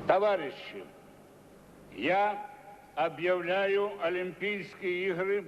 Товарищи, я объявляю Олимпийские игры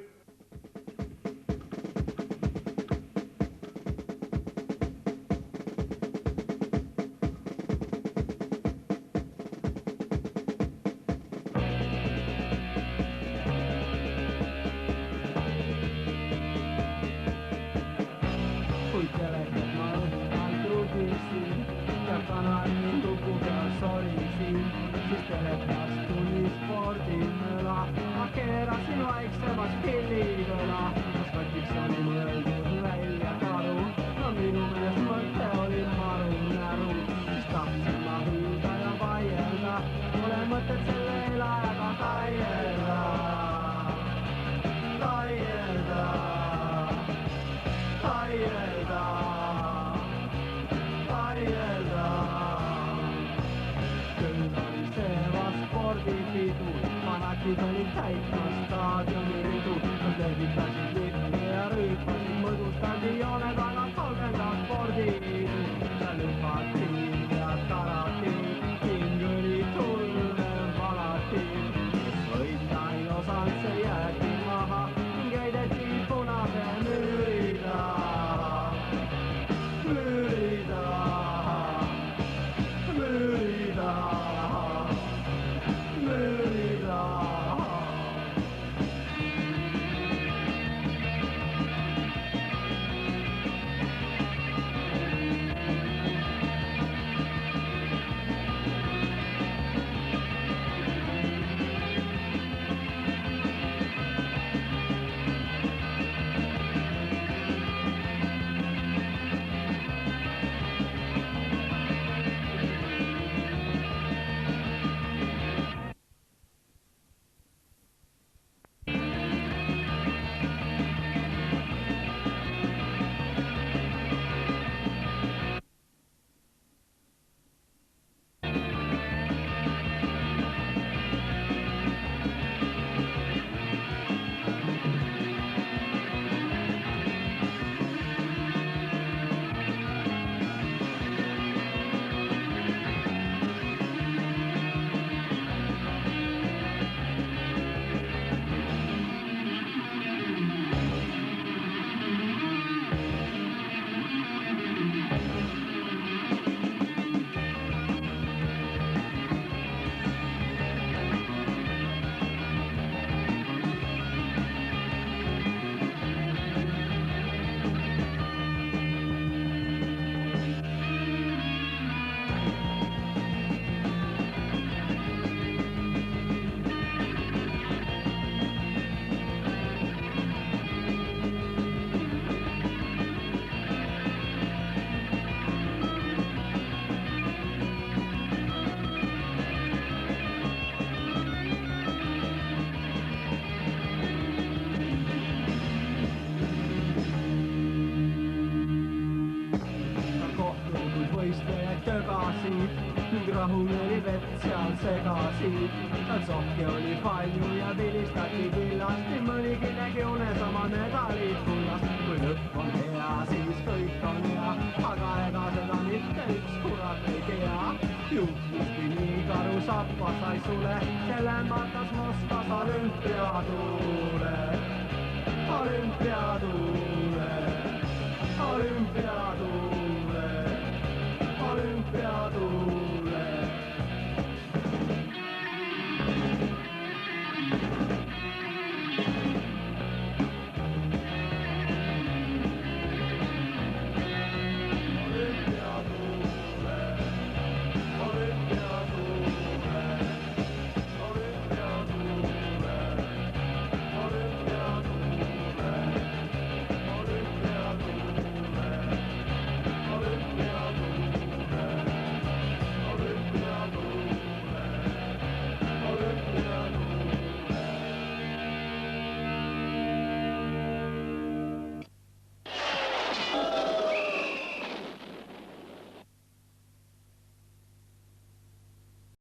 keerasin vaiksemas pillidõna, kas kotiks oli mõeldud välja karu. No minu meelest mõte oli maru näru, siis tahtsin ma hüüda ja vaielda, pole mõtet selle elajaga taielda, taielda, taielda, taielda. Küll oli see spordipidu, fanatid olid täitmas staadioni ridu, nad levitasid lippe ja rüüpasid mõdu stadione tagant 30 spordiidu. Seal hüpati ja tarati, hing oli tullev alati, kes võita ei osanud, see jäeti maha ning heideti punase müüri taha, müüri taha, müüri taha, müüri taha. Rahuneli vett seal segasid, tal sohki oli palju ja vilistati killasti, mõnigi nägi unes oma medalit kullast. Kui lõpp on hea, siis kõik on hea, aga ega seda mitte üks kurat ei tea. Juhtuski nii karu sappa sai sule, selle matas Moskvas olümpiaduule, olümpiaduule, olümpia.